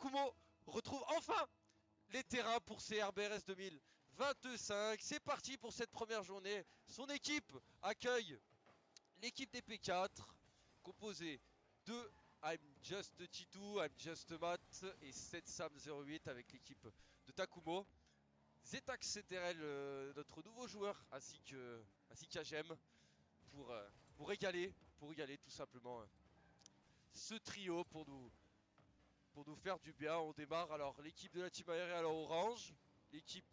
Takumo retrouve enfin les terrains pour ces RBRS 2025. C'est parti pour cette première journée. Son équipe accueille l'équipe des P4, composée de I'm Just Titu, I'm Just Matt et 7Sam08 avec l'équipe de Takumo. Zetax CTRL, notre nouveau joueur, ainsi qu'Agem pour égaler tout simplement ce trio pour nous faire du bien. On démarre alors l'équipe de la team aérienne en orange, l'équipe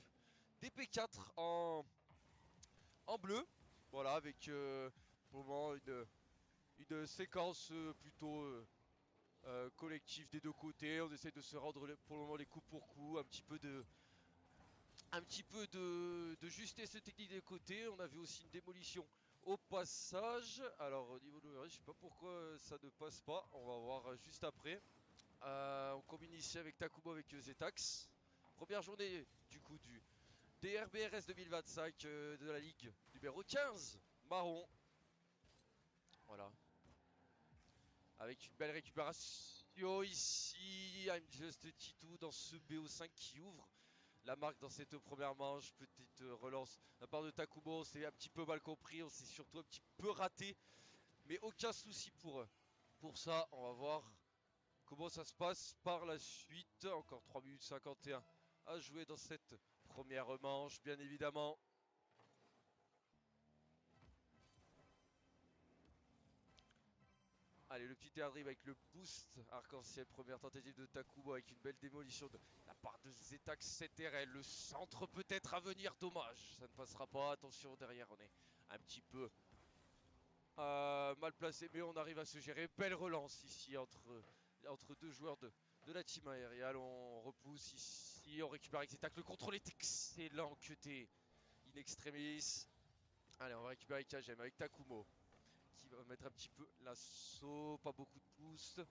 des P4 en bleu. Voilà, avec pour le moment une séquence plutôt collective des deux côtés. On essaie de se rendre pour le moment les coups pour coups, un petit peu de justesse technique des côtés. On avait aussi une démolition au passage. Alors au niveau de l'ORI, je sais pas pourquoi ça ne passe pas. On va voir juste après. On combine ici avec Takumo avec Zetax. Première journée du coup du DRBRS 2025 de la ligue numéro 15 marron. Voilà. Avec une belle récupération ici. I'm Just Titu dans ce BO5 qui ouvre la marque dans cette première manche. Petite relance de la part de Takumo. On s'est un petit peu mal compris. On s'est surtout un petit peu raté. Mais aucun souci pour ça. On va voir comment ça se passe par la suite. Encore 3 minutes 51 à jouer dans cette première manche, bien évidemment. Allez, le petit air dribble avec le boost arc-en-ciel. Première tentative de Takumo avec une belle démolition de la part de Zetax CTRL. Le centre peut-être à venir, dommage. Ça ne passera pas. Attention, derrière, on est un petit peu mal placé, mais on arrive à se gérer. Belle relance ici entre deux joueurs de la team aériale. On repousse ici, on récupère avec Zetax. Le contrôle est excellent, QT in extremis. Allez, on va récupérer avec Agem, avec Takumo qui va mettre un petit peu l'assaut, pas beaucoup de boost.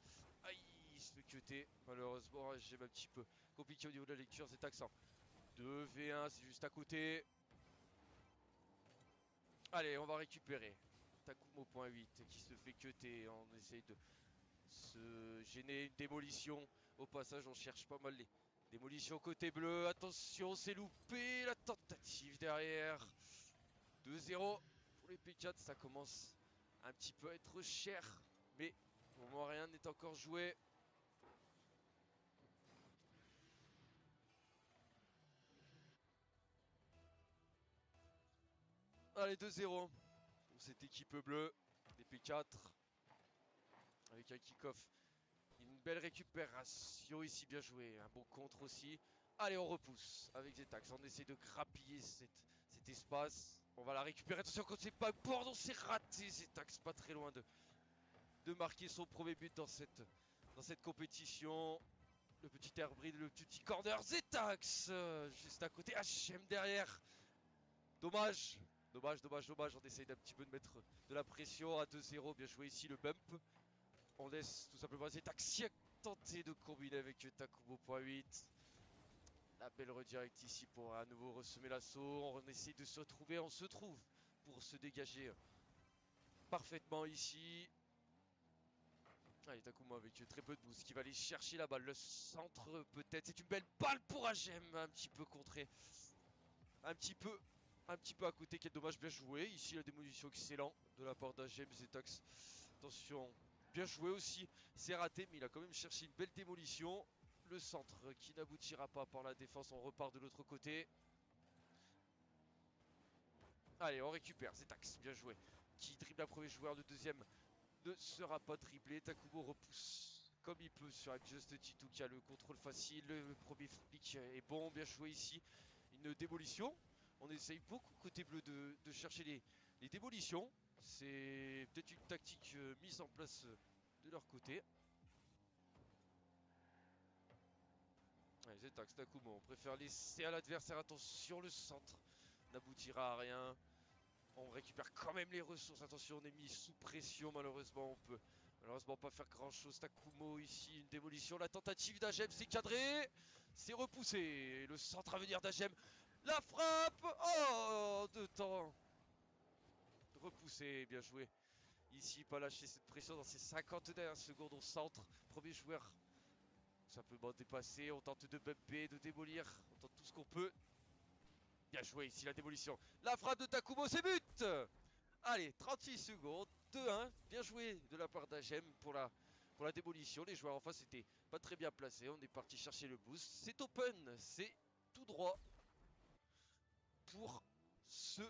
Aïe, il se fait cuter. Malheureusement, j'ai un petit peu compliqué au niveau de la lecture. C'est accent 2v1, c'est juste à côté. Allez, on va récupérer. Takumo .8 qui se fait cuter. On essaye de se gêner. Une démolition. Au passage, on cherche pas mal les démolitions côté bleu. Attention, c'est loupé. La tentative derrière. 2-0 pour les P4. Ça commence un petit peu à être cher, mais pour le moment rien n'est encore joué. Allez, 2-0 pour cette équipe bleue des P4 avec un kick-off. Une belle récupération ici, bien joué, un bon contre aussi. Allez, on repousse avec Zetax, on essaie de grappiller cet espace. On va la récupérer, attention quand c'est pas bon, on s'est raté. Zetax pas très loin de marquer son premier but dans cette compétition. Le petit airbride, le petit corner, Zetax juste à côté, HM derrière. Dommage, dommage. On essaye d'un petit peu de mettre de la pression à 2-0. Bien joué ici, le bump. On laisse tout simplement Zetax tenter de combiner avec Takumo .8. La belle redirect ici pour à nouveau ressemer l'assaut. On essaye de se retrouver, on se trouve pour se dégager parfaitement ici. Allez, Takumo avec très peu de boost qui va aller chercher la balle. Le centre peut-être. C'est une belle balle pour Agem. Un petit peu contré. Un petit peu à côté. Quel dommage. Bien joué. Ici la démolition excellent de la part d'Agem. Zetax. Attention. Bien joué aussi. C'est raté mais il a quand même cherché une belle démolition. Le centre qui n'aboutira pas par la défense. On repart de l'autre côté. Allez, on récupère. Zetax. Bien joué. Qui dribble un premier joueur. Le deuxième ne sera pas triplé. Takumo repousse comme il peut sur I'm Just Titu qui a le contrôle facile. Le premier flic est bon, bien joué ici. Une démolition. On essaye beaucoup côté bleu de chercher les démolitions. C'est peut-être une tactique mise en place de leur côté. Allez, Zetax, Takumo, on préfère laisser à l'adversaire. Attention, le centre n'aboutira à rien. On récupère quand même les ressources. Attention, on est mis sous pression. Malheureusement, on peut malheureusement pas faire grand chose. Takumo ici, une démolition. La tentative d'Agem, c'est cadré. C'est repoussé. Le centre à venir d'Agem. La frappe. Oh, de temps. Repoussé, bien joué. Ici, pas lâcher cette pression dans ces 50 dernières secondes au centre. Premier joueur simplement dépasser, on tente de bumper, de démolir, on tente tout ce qu'on peut. Bien joué ici la démolition. La frappe de Takumo, c'est but. Allez, 36 secondes, 2-1. Bien joué de la part d'Agem pour la démolition. Les joueurs en face étaient pas très bien placés. On est parti chercher le boost. C'est open, c'est tout droit pour ce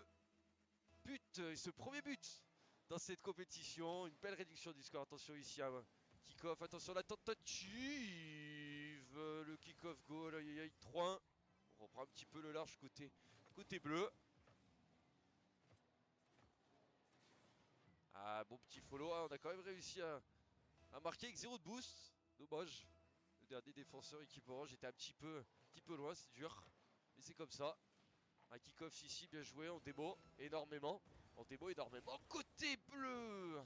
but, ce premier but dans cette compétition. Une belle réduction du score. Attention ici à kick-off. Attention la tentative. Le kick-off goal. Aïe aïe aïe. 3-1. On reprend un petit peu le large côté bleu. Ah, bon petit follow. On a quand même réussi à marquer avec 0 de boost. Dommage. Le dernier défenseur équipe orange était un petit peu loin. C'est dur. Mais c'est comme ça. Un kick-off ici, bien joué, on démo énormément. On démo énormément. Côté bleu.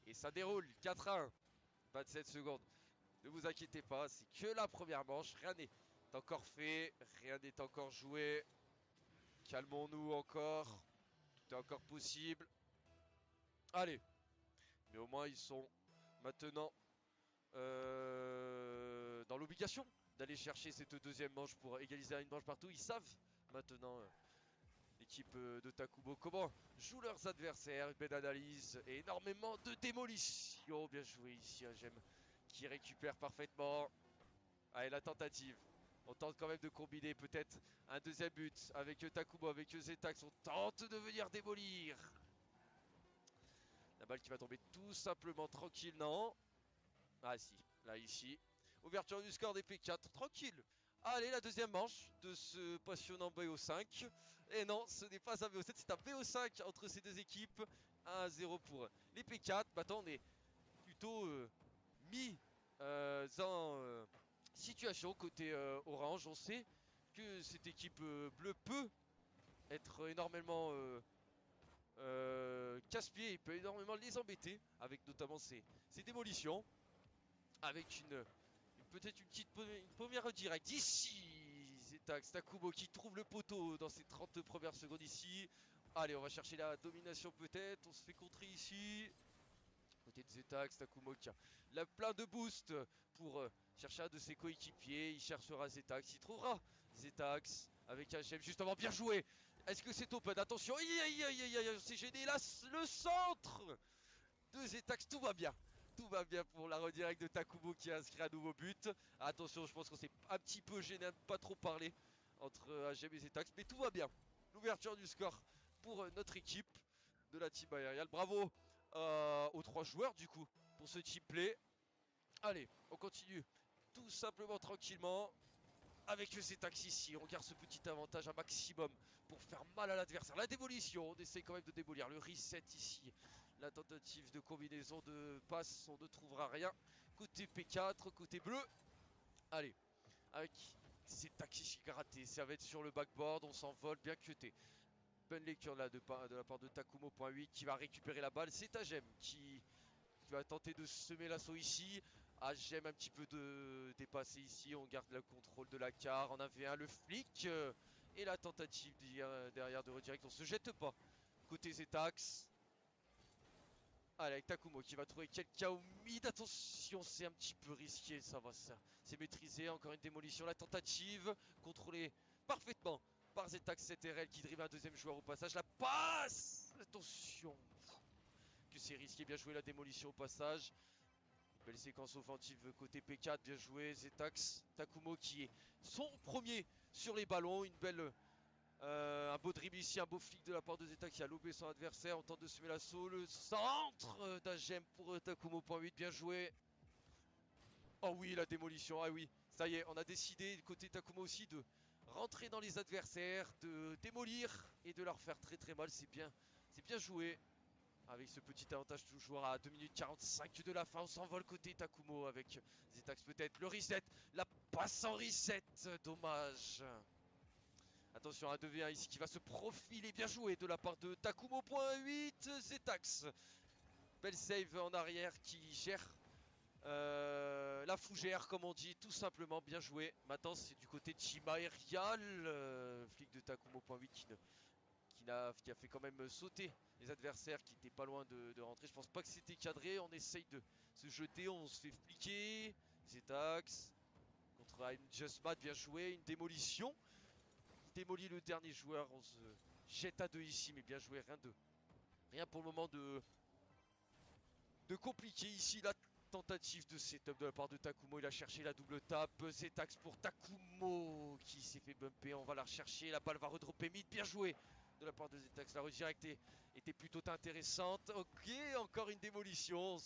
Et ça déroule, 4-1. 27 secondes. Ne vous inquiétez pas, c'est que la première manche. Rien n'est encore fait, rien n'est encore joué. Calmons-nous encore. Tout est encore possible. Allez. Mais au moins, ils sont maintenant dans l'obligation d'aller chercher cette deuxième manche pour égaliser à une manche partout. Ils savent maintenant, l'équipe de Takumo, comment jouent leurs adversaires. Une belle analyse et énormément de démolition. Bien joué ici, Agem qui récupère parfaitement. Allez, la tentative. On tente quand même de combiner peut-être un deuxième but avec Takumo, avec Zetax. On tente de venir démolir. La balle qui va tomber tout simplement tranquille, non? Ah si, là ici. Ouverture du score des P4, tranquille. Allez, la deuxième manche de ce passionnant BO5. Et non, ce n'est pas un BO7, c'est un BO5 entre ces deux équipes. 1-0 pour les P4. Maintenant, on est plutôt mis en situation côté orange. On sait que cette équipe bleue peut être énormément casse-pied. Il peut énormément les embêter avec notamment ces démolitions. Avec peut-être une première directe ici. Zetax, Takumo qui trouve le poteau dans ces 30 premières secondes ici. Allez, on va chercher la domination peut-être. On se fait contrer ici. Côté de Zetax, Takumo qui a plein de boost pour chercher un de ses coéquipiers. Il cherchera Zetax, il trouvera Zetax avec HM justement. Bien joué. Est-ce que c'est open? Attention, aïe aïe aïe aïe aïe, c'est gêné. Là, le centre de Zetax, tout va bien. Tout va bien pour la redirect de Takumo qui a inscrit un nouveau but. Attention, je pense qu'on s'est un petit peu gêné à ne pas trop parler entre HM et Zetax, mais tout va bien. L'ouverture du score pour notre équipe de la team aériale. Bravo aux 3 joueurs du coup pour ce team play. Allez, on continue tout simplement tranquillement avec Zetax ici. On garde ce petit avantage un maximum pour faire mal à l'adversaire. La démolition, on essaie quand même de démolir. Le reset ici. La tentative de combinaison de passe, on ne trouvera rien. Côté P4, côté bleu. Allez, avec Zetax ici gratté. Ça va être sur le backboard, on s'envole bien cuté. Bonne lecture là de la part de Takumo.8 qui va récupérer la balle. C'est Agem qui va tenter de semer l'assaut ici. Agem un petit peu de dépasser ici. On garde le contrôle de la car. En 1v1 le flic. Et la tentative derrière de redirect. On se jette pas. Côté Zetax. Allez, avec Takumo qui va trouver quelqu'un au mid. Attention, c'est un petit peu risqué. Ça va, ça. C'est maîtrisé. Encore une démolition. La tentative contrôlée parfaitement par Zetax CTRL qui drive un deuxième joueur au passage. La passe. Attention. Que c'est risqué. Bien joué la démolition au passage. Belle séquence offensive côté P4. Bien joué. Zetax. Takumo qui est son premier sur les ballons. Une belle... un beau dribble ici, un beau flic de la part de Zetax qui a lobé son adversaire. On tente de semer l'assaut. Le centre d'Agem pour Takumo.8. Bien joué. Oh oui, la démolition. Ah oui, ça y est, on a décidé côté Takumo aussi de rentrer dans les adversaires, de démolir et de leur faire très très mal. C'est bien joué. Avec ce petit avantage toujours à 2 minutes 45 de la fin. On s'envole côté Takumo avec Zetax peut-être. Le reset. La passe en reset. Dommage. Attention, un 2v1 ici qui va se profiler. Bien joué de la part de Takumo.8. Zetax. Belle save en arrière qui gère la fougère comme on dit. Tout simplement bien joué. Maintenant c'est du côté de Team Aerial. Flic de Takumo.8 qui qui a fait quand même sauter les adversaires qui étaient pas loin de rentrer. Je pense pas que c'était cadré. On essaye de se jeter, on se fait fliquer. Zetax contre I'm Just Mad, bien joué. Une démolition. Il démolit le dernier joueur. On se jette à deux ici, mais bien joué. Rien pour le moment de compliqué ici. La tentative de setup de la part de Takumo. Il a cherché la double tape. Zetax pour Takumo qui s'est fait bumper. On va la rechercher. La balle va redropper mid. Bien joué de la part de Zetax. La redirect était plutôt intéressante. Ok, encore une démolition.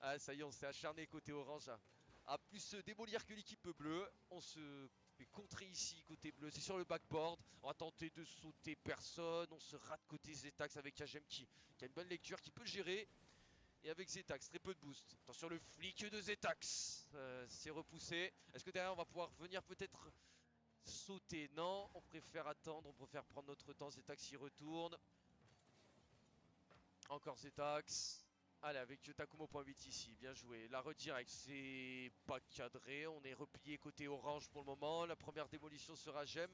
Ah, ça y est, on s'est acharné côté orange à plus se démolir que l'équipe bleue. On se fait contrer ici côté bleu. C'est sur le backboard. On va tenter de sauter personne. On se rate côté Zetax avec Agem qui a une bonne lecture, qui peut le gérer. Et avec Zetax, très peu de boost. Attention le flic de Zetax. C'est repoussé. Est-ce que derrière on va pouvoir venir peut-être sauter? Non, on préfère attendre, on préfère prendre notre temps. Zetax y retourne. Encore Zetax. Allez, avec Takumo point 8 ici, bien joué. La redirect, c'est pas cadré. On est replié côté orange pour le moment. La première démolition sera Gem.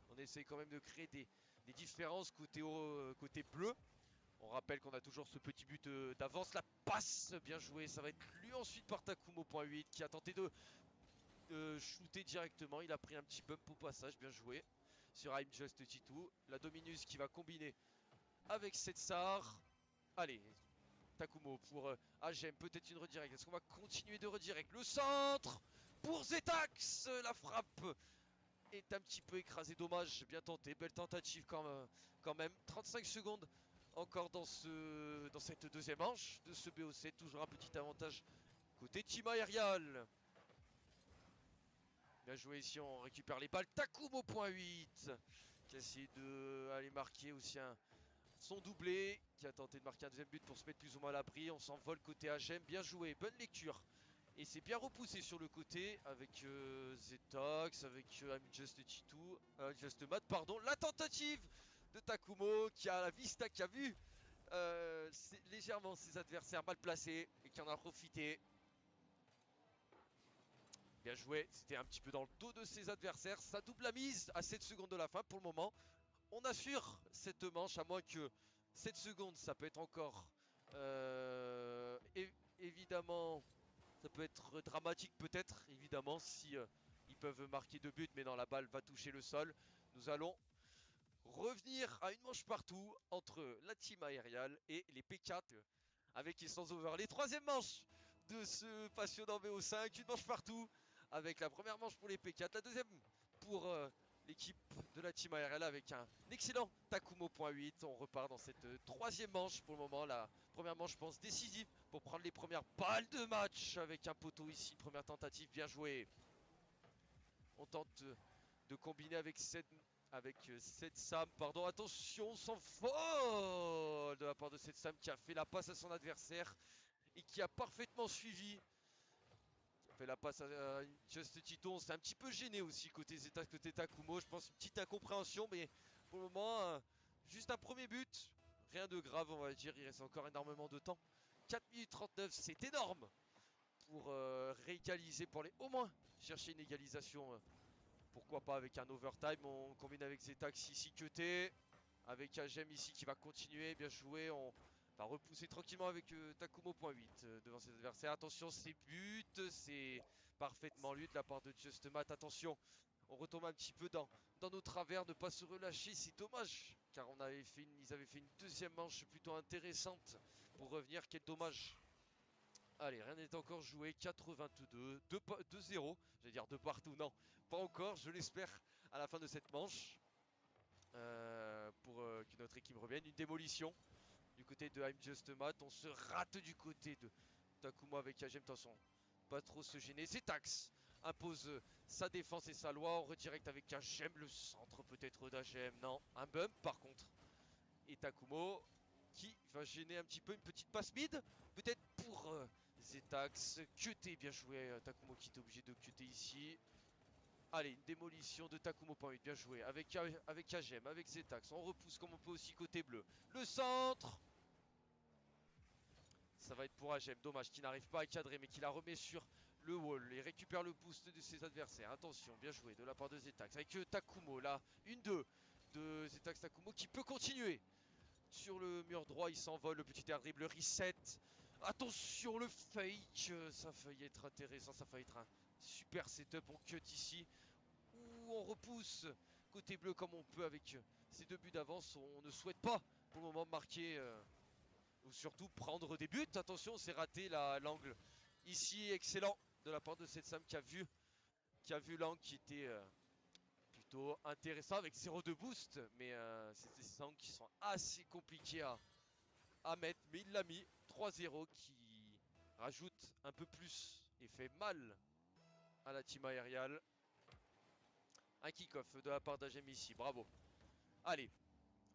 On essaye quand même de créer des différences côté bleu. On rappelle qu'on a toujours ce petit but d'avance. La passe, bien joué. Ça va être lu ensuite par Takumo point 8 qui a tenté de shooter directement. Il a pris un petit bump au passage, bien joué. Sur I'm Just Titu. La Dominus qui va combiner avec Setsar. Allez, Takumo pour Agem, peut-être une redirect. Est-ce qu'on va continuer de redirect? Le centre pour Zetax. La frappe est un petit peu écrasée. Dommage, bien tenté. Belle tentative quand même. 35 secondes encore dans cette deuxième manche de ce BO7. Toujours un petit avantage côté Team Aerial. Bien joué ici, on récupère les balles. Takumo point 8 qui a essayé d'aller marquer aussi son doublé, qui a tenté de marquer un deuxième but pour se mettre plus ou moins à l'abri. On s'envole côté Agem, bien joué, bonne lecture. Et c'est bien repoussé sur le côté avec Zetox, avec I'm Just Chitu, Just Mad, pardon. La tentative de Takumo qui a la vista, qui a vu légèrement ses adversaires mal placés et qui en a profité. Bien joué, c'était un petit peu dans le dos de ses adversaires. Ça double la mise à 7 secondes de la fin pour le moment. On assure cette manche, à moins que 7 secondes, ça peut être encore évidemment, ça peut être dramatique peut-être, évidemment, si ils peuvent marquer 2 buts, mais non, la balle va toucher le sol. Nous allons revenir à une manche partout entre la team aériale et les P4 avec et sans overlay. Troisième manche de ce passionnant VO5, une manche partout avec la première manche pour les P4, la deuxième pour l'équipe de la team aériale avec un excellent Takumo point 8. On repart dans cette troisième manche pour le moment. La première manche, je pense, décisive pour prendre les premières balles de match avec un poteau ici. Première tentative, bien joué. On tente de combiner avec cette Sam. Pardon, attention, sans vol de la part de cette Sam qui a fait la passe à son adversaire et qui a parfaitement suivi. Fait la passe à Just Tito. On s'est un petit peu gêné aussi côté Zeta, côté Takumo. Je pense une petite incompréhension, mais pour le moment, juste un premier but. Rien de grave, on va dire. Il reste encore énormément de temps. 4 minutes 39, c'est énorme pour réégaliser, pour aller au moins chercher une égalisation. Pourquoi pas avec un overtime. On combine avec Zetax ici cuté. Avec Agem ici qui va continuer. Bien joué. On va repousser tranquillement avec Takumo point 8 devant ses adversaires. Attention, c'est but. C'est parfaitement lu de la part de Just Mat. Attention, on retombe un petit peu dans nos travers. Ne pas se relâcher, c'est dommage. Car ils avaient fait une deuxième manche plutôt intéressante pour revenir. Quel dommage. Allez, rien n'est encore joué, 82, 2-0, j'allais dire de partout, non, pas encore, je l'espère à la fin de cette manche, pour que notre équipe revienne. Une démolition du côté de I'm Just Mat, on se rate du côté de Takumo avec Agem, attention, pas trop se gêner. Zetax impose sa défense et sa loi, on redirect avec Agem, le centre peut-être d'Agem, non, un bump par contre, et Takumo qui va gêner un petit peu, une petite passe mid, peut-être pour Zetax. Cuté, bien joué, Takumo qui est obligé de cuter ici. Allez, une démolition de Takumo point 8, bien joué, avec Agem, avec Zetax. On repousse comme on peut aussi côté bleu. Le centre, ça va être pour Agem, dommage qu'il n'arrive pas à cadrer, mais qu'il la remet sur le wall et récupère le boost de ses adversaires. Attention, bien joué de la part de Zetax avec Takumo là, une 2 de Zetax Takumo qui peut continuer. Sur le mur droit, il s'envole, le petit air dribble, le reset. Attention, le fake, ça a failli être intéressant, ça a failli être un super setup. On cut ici, ou on repousse côté bleu comme on peut avec ces 2 buts d'avance. On ne souhaite pas pour le moment marquer, ou surtout prendre des buts. Attention, c'est raté l'angle ici, excellent de la part de Setsam qui a vu l'angle qui était plutôt intéressant avec 0 de boost. Mais c'est des angles qui sont assez compliqués à mettre, mais il l'a mis. 3-0 qui rajoute un peu plus et fait mal à la team aériale. Un kick-off de la part d'Agem ici, bravo. Allez,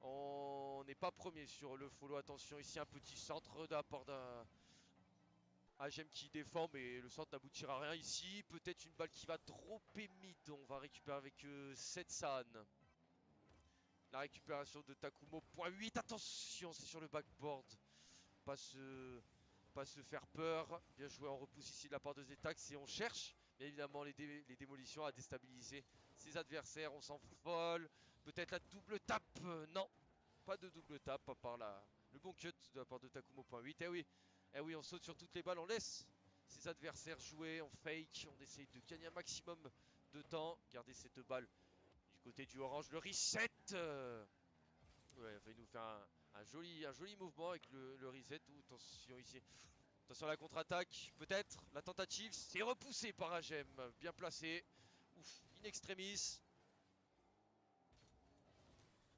on n'est pas premier sur le follow, attention ici un petit centre de la part d'Agem qui défend, mais le centre n'aboutira à rien ici. Peut-être une balle qui va dropper mid, on va récupérer avec Setsan. La récupération de Takumo, point 8, attention c'est sur le backboard. Pas se faire peur. Bien joué, on repousse ici de la part de Zetax et on cherche bien évidemment les démolitions à déstabiliser ses adversaires. On s'envole. Peut-être la double tape. Non, pas de double tape à part le bon cut de la part de Takumo point 8. Eh oui, on saute sur toutes les balles, on laisse ses adversaires jouer, on fake, on essaye de gagner un maximum de temps. Gardez cette balle du côté du orange, le reset. Ouais, il nous faire un joli mouvement avec le reset. Ou attention ici. Attention à la contre-attaque. Peut-être. La tentative. C'est repoussé par Agem. Bien placé. Ouf. In extremis.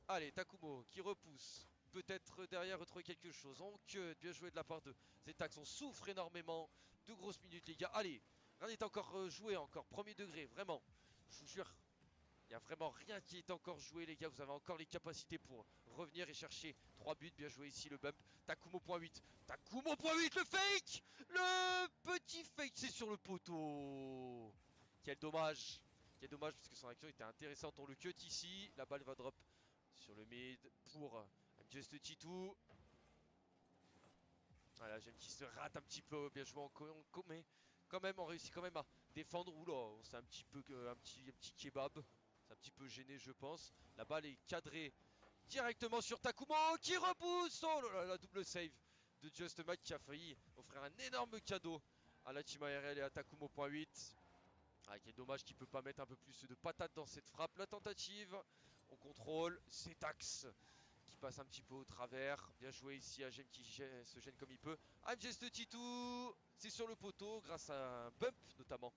Allez, Takumo qui repousse. Peut-être derrière retrouver quelque chose. On cut. Bien joué de la part de Zetax. On souffre énormément. 2 grosses minutes, les gars. Allez. Rien n'est encore joué. Encore. Premier degré. Vraiment. Je vous jure. Il n'y a vraiment rien qui est encore joué, les gars. Vous avez encore les capacités pour revenir et chercher 3 buts. Bien joué ici, le bump. Takumo point 8. Takumo point 8, le fake. Le petit fake, c'est sur le poteau. Quel dommage. Quel dommage, parce que son action était intéressante. On le cut ici. La balle va drop sur le mid pour Just Titou. Voilà, j'aime qui se rate un petit peu. Bien joué, mais quand même, on réussit quand même à défendre. Oula, c'est un petit peu un petit kebab. C'est un petit peu gêné, je pense. La balle est cadrée directement sur Takumo qui repousse. Oh là là, la double save de Just Mike qui a failli offrir un énorme cadeau à la team aérienne et à Takumo point 8. Ah, quel dommage qu'il ne peut pas mettre un peu plus de patate dans cette frappe. La tentative, on contrôle, c'est axe qui passe un petit peu au travers. Bien joué ici, Agem qui se gêne comme il peut. I'm just Titou, c'est sur le poteau grâce à un bump notamment.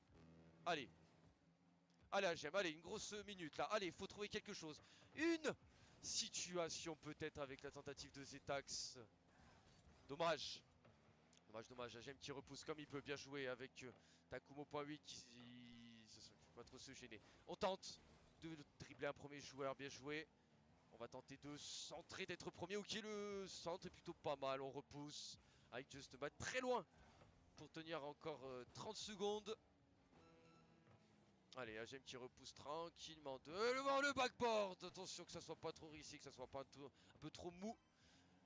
Allez. Allez Agem, allez, une grosse minute là. Allez, faut trouver quelque chose. Une situation peut-être avec la tentative de Zetax. Dommage. Dommage, Agem qui repousse comme il peut. Bien joué avec Takumo point 8 qui ne faut pas trop se gêner. On tente de dribbler un premier joueur, bien joué. On va tenter de centrer, d'être premier. Ok, le centre est plutôt pas mal. On repousse avec Just Bat très loin pour tenir encore 30 secondes. Allez, Agem qui repousse tranquillement devant le backboard. Attention que ça soit pas trop risqué, que ça soit pas un peu trop mou.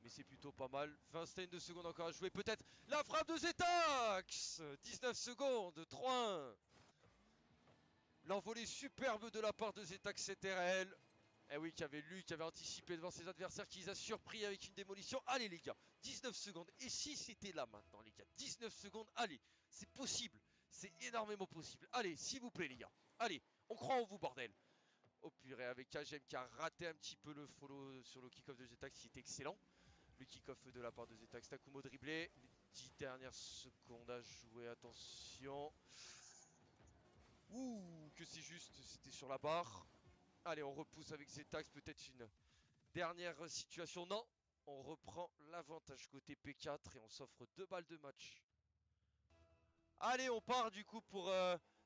Mais c'est plutôt pas mal. 20 de secondes encore à jouer. Peut-être la frappe de Zetax. 19 secondes, 3-1. L'envolée superbe de la part de Zetax CTRL. Eh oui, qui avait anticipé devant ses adversaires, qui les a surpris avec une démolition. Allez les gars, 19 secondes. Et si c'était là maintenant les gars, 19 secondes, allez, c'est possible. C'est énormément possible. Allez, s'il vous plaît les gars. Allez, on croit en vous bordel. Oh purée, avec Agem qui a raté un petit peu le follow sur le kick-off de Zetax qui est excellent. Le kick-off de la part de Zetax. Takumo dribblé. Les 10 dernières secondes à jouer, attention. Ouh, que c'est juste, c'était sur la barre. Allez, on repousse avec Zetax, peut-être une dernière situation. Non, on reprend l'avantage côté P4 et on s'offre 2 balles de match. Allez, on part du coup pour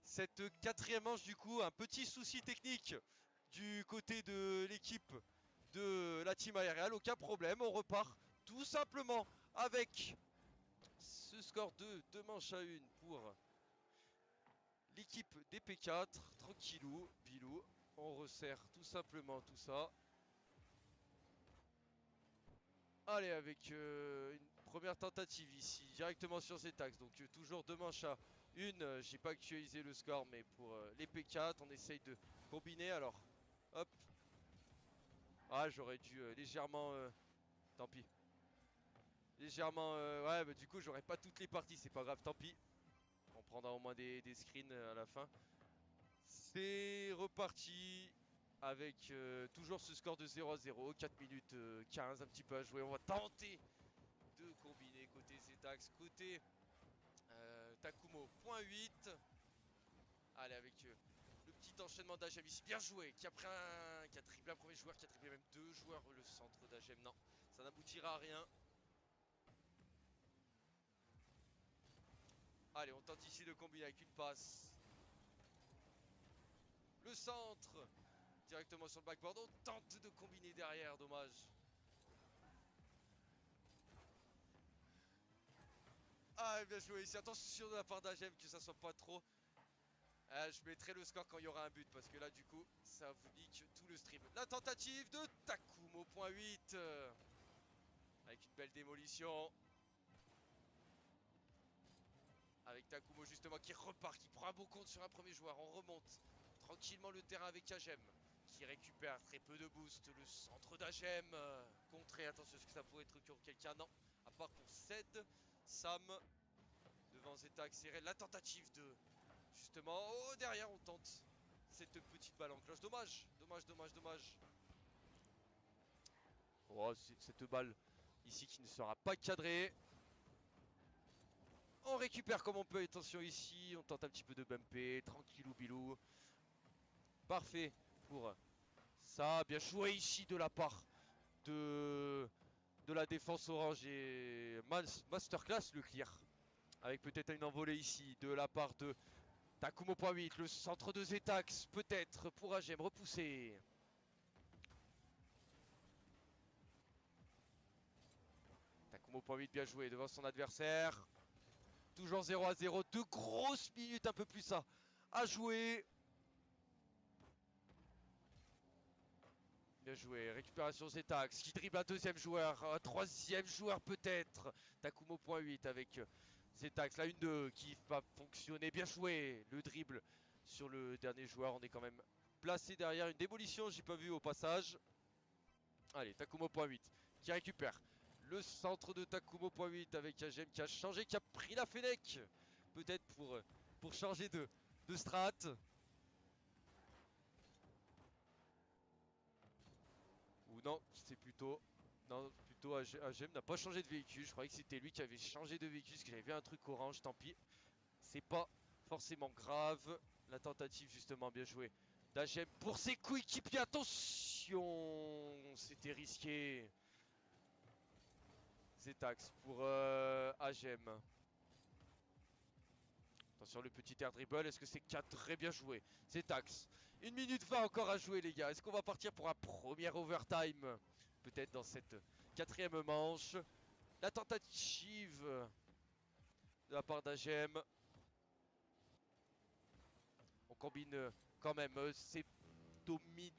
cette 4e manche. Du coup, un petit souci technique du côté de l'équipe de la team aériale. Aucun problème, on repart tout simplement avec ce score de 2 manches à 1 pour l'équipe des P4. Tranquillou, bilou. On resserre tout simplement tout ça. Allez, avec une première tentative ici, directement sur Zetax. Donc toujours 2 manches à 1. J'ai pas actualisé le score, mais pour les P4, on essaye de combiner. Alors, hop. Ah, j'aurais dû légèrement... tant pis. Légèrement... ouais, bah du coup, j'aurais pas toutes les parties, c'est pas grave, tant pis. On prendra au moins des screens à la fin. C'est reparti avec toujours ce score de 0-0, 4 minutes 15, un petit peu à jouer. On va tenter de combiner côté Zetax, côté Takumo, point 8. Allez, avec le petit enchaînement d'Agem ici, bien joué, qui a triplé un premier joueur, qui a triplé même deux joueurs. Le centre d'Agem, non, ça n'aboutira à rien. Allez, on tente ici de combiner avec une passe. Le centre, directement sur le backboard, on tente de combiner derrière, dommage. Ah, bien joué ici. Attention de la part d'Agem que ça soit pas trop. Je mettrai le score quand il y aura un but parce que là, du coup, ça vous nique tout le stream. La tentative de Takumo, point 8. Avec une belle démolition. Avec Takumo, justement, qui repart, qui prend un beau compte sur un premier joueur. On remonte tranquillement le terrain avec Agem qui récupère très peu de boost. Le centre d'Agem. Contré, attention, est-ce que ça pourrait être sur quelqu'un? Non. À part pour Ced, Sam. Devant Zeta accéléré. La tentative de... Justement, oh, derrière, on tente cette petite balle en cloche. Dommage, dommage, dommage, dommage. Oh, cette balle ici qui ne sera pas cadrée. On récupère comme on peut. Attention ici, on tente un petit peu de bumper. Tranquillou bilou. Parfait pour ça. Bien joué ici de la part de la défense orange et masterclass le clear. Avec peut-être une envolée ici de la part de Takumo.8, le centre de Zetax, peut-être pour Agem repoussé. Takumo.8 bien joué devant son adversaire. Toujours 0-0, deux grosses minutes un peu plus ça à jouer. Bien joué, récupération Zetax qui dribble un deuxième joueur, un troisième joueur peut-être. Takumo.8 avec Zetax, la 1-2 qui va fonctionner. Bien joué, le dribble sur le dernier joueur. On est quand même placé derrière une démolition, j'ai pas vu au passage. Allez, Takumo.8 qui récupère le centre de Takumo.8 avec Agem qui a changé, qui a pris la Fennec. Peut-être pour changer de strat. Ou non, c'est plutôt... Non, plutôt Agem n'a pas changé de véhicule. Je croyais que c'était lui qui avait changé de véhicule parce que j'avais vu un truc orange, tant pis. C'est pas forcément grave. La tentative justement bien jouée d'Agem pour ses coéquipiers. Attention, c'était risqué. Zetax pour Agem. Attention le petit air dribble, est-ce que c'est très bien joué? Zetax. 1 minute 20 encore à jouer les gars. Est-ce qu'on va partir pour un premier overtime? Peut-être dans cette quatrième manche. La tentative de la part d'Agem. On combine quand même, c'est au mid.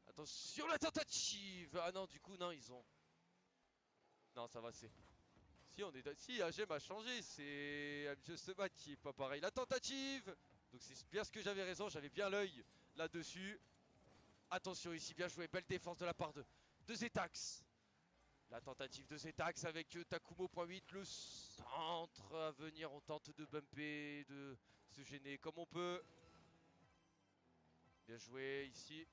Attention la tentative. Ah non du coup non ils ont... Non ça va c'est... Si on est... Si Agem a changé, c'est Just Mat qui est pas pareil. La tentative. Donc c'est bien ce que j'avais raison, j'avais bien l'œil là-dessus. Attention ici, bien joué, belle défense de la part de Zetax. La tentative de Zetax avec Takumo.8, le centre à venir, on tente de bumper, de se gêner comme on peut. Bien joué ici.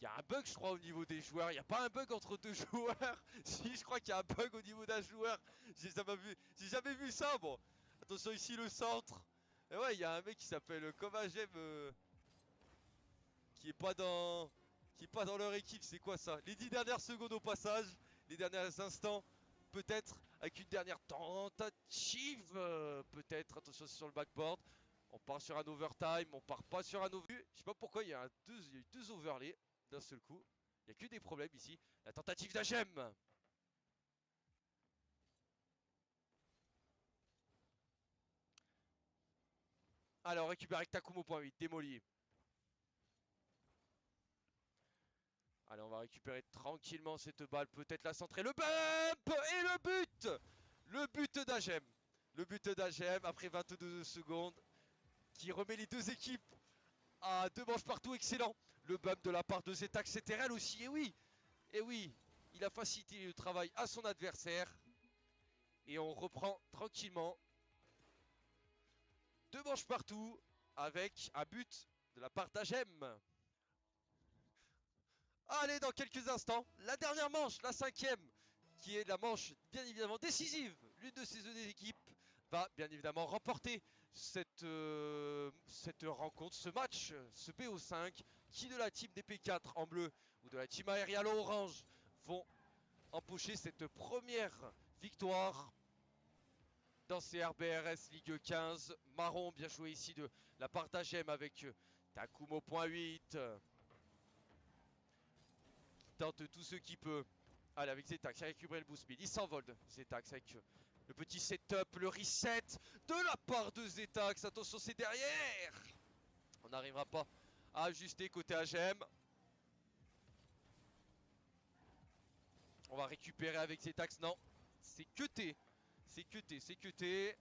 Il y a un bug je crois au niveau des joueurs, il n'y a pas un bug entre deux joueurs. Si je crois qu'il y a un bug au niveau d'un joueur, j'ai jamais vu ça. Bon, attention ici le centre. Et ouais, il y a un mec qui s'appelle comme Agem qui est pas dans leur équipe. C'est quoi ça? Les 10 dernières secondes au passage, les derniers instants, peut-être avec une dernière tentative, peut-être. Attention sur le backboard. On part sur un overtime, on part pas sur un overview. Je sais pas pourquoi il y a eu deux overlays d'un seul coup. Il n'y a que des problèmes ici. La tentative d'Agem. Alors, on récupère avec Takumo.8, démoli. Allez, on va récupérer tranquillement cette balle. Peut-être la centrer. Le bump et le but. Le but d'Agem. Le but d'Agem après 22 secondes. Qui remet les deux équipes Ah, deux manches partout, excellent. Le bump de la part de Zetax, c'était réel aussi. Et oui, il a facilité le travail à son adversaire. Et on reprend tranquillement. Deux manches partout avec un but de la part d'Agem. Allez, dans quelques instants, la dernière manche, la cinquième, qui est la manche bien évidemment décisive. L'une de ces deux équipes va bien évidemment remporter cette rencontre, ce match, ce BO5, qui de la team DP4 en bleu ou de la team Aerial en orange vont empocher cette première victoire dans ces RBRS Ligue 15. Marron, bien joué ici de la part d'Agem avec Takumo.8. Tente tout ce qu'il peut. Allez, avec Zetax, il a récupéré le boost speed. Il s'envole, Zetax, avec le petit setup, le reset de la part de Zetax. Attention, c'est derrière. On n'arrivera pas à ajuster côté Agem. On va récupérer avec Zetax. Non, c'est cuté. C'est cuté, c'est cuté.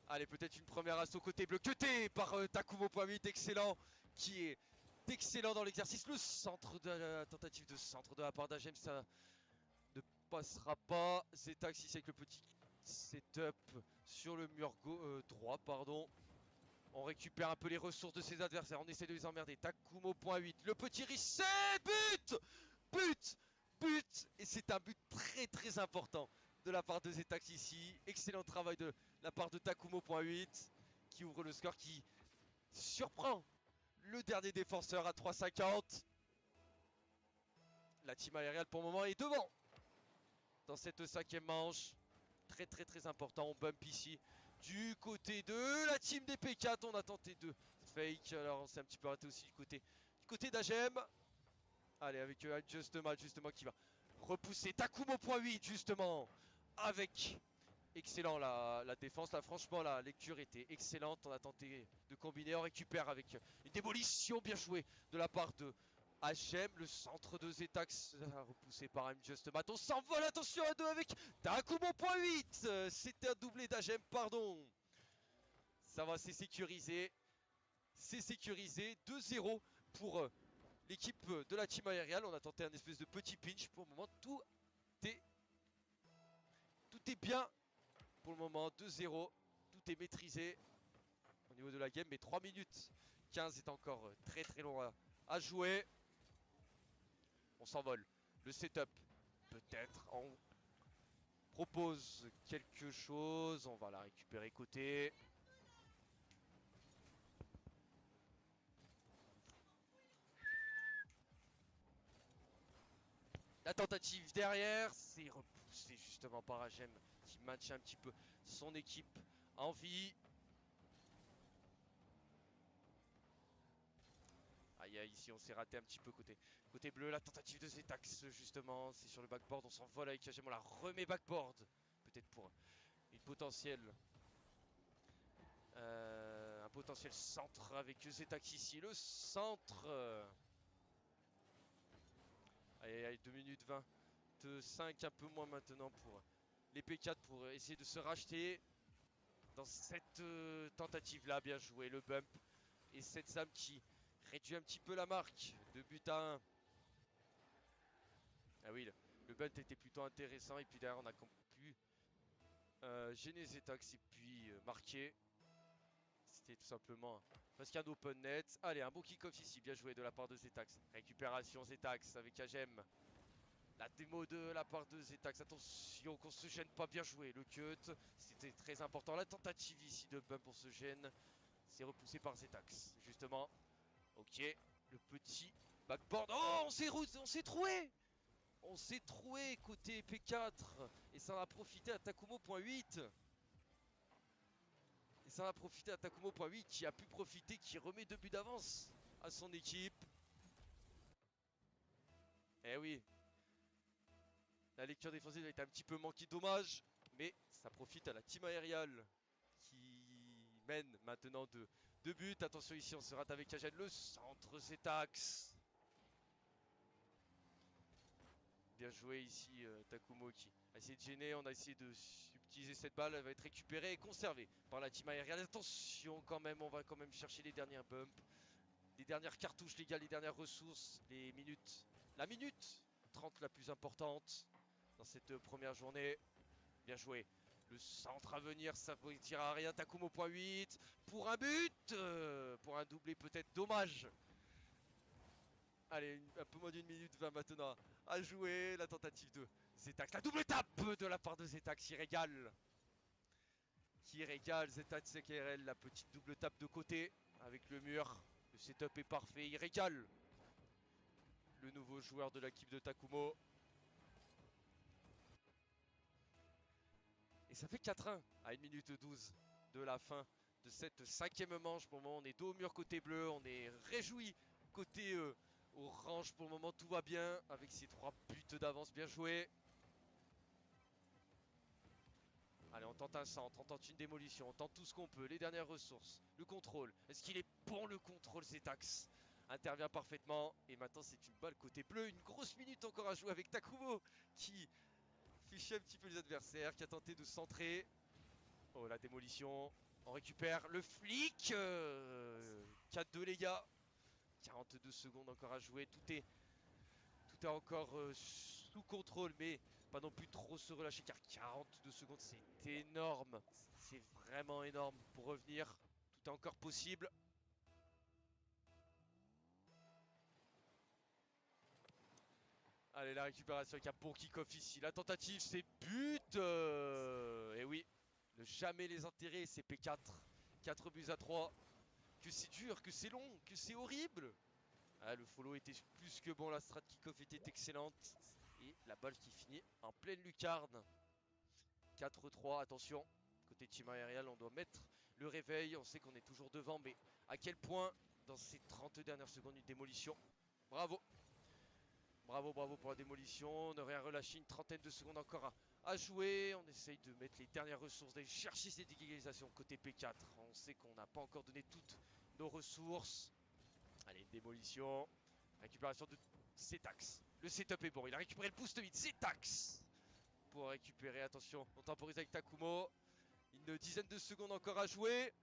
Allez, peut-être une première asso côté bleu. Cuté par Takumo.8. Excellent. Qui est excellent dans l'exercice. Le centre de la tentative de centre de la part d'Agem, ça ne passera pas. Zetax ici avec le petit setup sur le mur droit, pardon. On récupère un peu les ressources de ses adversaires. On essaie de les emmerder. Takumo.8. Le petit reset. But. But. But. Et c'est un but très très important de la part de Zetax ici. Excellent travail de la part de Takumo.8 qui ouvre le score, qui surprend le dernier défenseur à 3,50. La team aérienne pour le moment est devant dans cette cinquième manche. Très très très important. On bump ici du côté de la team des P4. On a tenté de fake. Alors on s'est un petit peu raté aussi du côté d'Agem. Allez, avec justement qui va repousser Takumo.8 justement avec excellent la défense. Là franchement la lecture était excellente. On a tenté de combiner. On récupère avec une démolition bien jouée de la part de Agem. Le centre de Zetax repoussé par Just-Mat. On s'envole, attention à deux avec Takumo.8. C'était un doublé d'Agem, pardon. Ça va, c'est sécurisé. C'est sécurisé. 2-0 pour l'équipe de la team aérienne. On a tenté un espèce de petit pinch. Pour le moment, tout est bien. Pour le moment, 2-0. Tout est maîtrisé au niveau de la game. Mais 3 minutes 15 est encore très très long à jouer. On s'envole. Le setup, peut-être. On propose quelque chose. On va la récupérer côté. La tentative derrière, c'est repoussé justement par Agem qui maintient un petit peu son équipe en vie. Aïe aïe, ici on s'est raté un petit peu côté bleu. La tentative de Zetax justement, c'est sur le backboard. On s'envole avec Agem, on la remet backboard. Peut-être pour une potentielle, un potentiel centre avec Zetax ici. Le centre. Aïe aïe aïe, 2 minutes 25, un peu moins maintenant pour les P4 pour essayer de se racheter dans cette tentative là. Bien joué, le bump et cette Sam qui réduit un petit peu la marque de but à 1. Ah oui, le bump était plutôt intéressant et puis derrière on a pu gêner Zetax et puis marquer. C'était tout simplement presque un open net. Allez, un beau kick-off ici, bien joué de la part de Zetax. Récupération Zetax avec Agem. La démo de la part de Zetax. Attention qu'on se gêne pas, bien joué. Le cut, c'était très important. La tentative ici de bump, on se gêne. C'est repoussé par Zetax, justement. Ok, le petit backboard. Oh, on s'est troué. On s'est troué côté P4. Et ça en a profité à Takumo.8. Et ça en a profité à Takumo.8 qui a pu profiter, qui remet 2 buts d'avance à son équipe. Eh oui, la lecture défensive a été un petit peu manquée, dommage. Mais ça profite à la team aériale qui mène maintenant de 2 buts. Attention ici, on se rate avec Agem. Le centre Zetax. Bien joué ici, Takumo qui a essayé de gêner. On a essayé de utiliser cette balle, elle va être récupérée et conservée par la team aérienne. Attention quand même, on va quand même chercher les derniers bumps, les dernières cartouches les gars, les dernières ressources, les minutes. La minute 30 la plus importante dans cette première journée. Bien joué. Le centre à venir, ça ne tire à rien. Takumo point 8 pour un but, pour un doublé peut-être, dommage. Allez, un peu moins d'une minute 20 maintenant à jouer. La tentative de Zetax, la double tape de la part de Zetax, qui régale. Qui régale Zetax CKRL, la petite double tape de côté avec le mur. Le setup est parfait, il régale. Le nouveau joueur de l'équipe de Takumo. Et ça fait 4-1 à 1 minute 12 de la fin de cette 5e manche. Pour le moment, on est dos au mur côté bleu. On est réjoui côté orange. Pour le moment, tout va bien avec ces 3 buts d'avance. Bien joué. Allez, on tente un centre, on tente une démolition, on tente tout ce qu'on peut. Les dernières ressources, le contrôle. Est-ce qu'il est bon le contrôle? Zetax intervient parfaitement. Et maintenant, c'est une balle côté bleu. Une grosse minute encore à jouer avec Takumo qui fichait un petit peu les adversaires, qui a tenté de centrer. Oh, la démolition. On récupère le flic. 4-2 les gars. 42 secondes encore à jouer. Tout est encore sous contrôle, mais pas non plus trop se relâcher, car 42 secondes, c'est énorme. C'est vraiment énorme pour revenir. Tout est encore possible. Allez, la récupération avec un bon kick-off ici. La tentative, c'est but. Et oui, ne jamais les enterrer, c'est P4. 4 buts à 3. Que c'est dur, que c'est long, que c'est horrible. Ah, le follow était plus que bon, la strat kick-off était excellente. Et la balle qui finit en pleine lucarne. 4-3, attention. Côté team aérial, on doit mettre le réveil. On sait qu'on est toujours devant, mais à quel point, dans ces 30 dernières secondes, une démolition. Bravo. Bravo, bravo pour la démolition. Ne rien relâcher, une trentaine de secondes encore à jouer. On essaye de mettre les dernières ressources, d'aller chercher cette égalisation côté P4. On sait qu'on n'a pas encore donné toutes nos ressources. Allez, une démolition. Récupération de Zetax. Le setup est bon. Il a récupéré le boost vite. Zetax pour récupérer. Attention, on temporise avec Takumo. Une dizaine de secondes encore à jouer.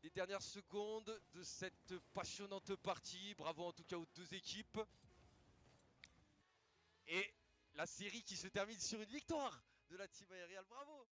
Les dernières secondes de cette passionnante partie. Bravo en tout cas aux deux équipes. Et la série qui se termine sur une victoire de la team aériale. Bravo!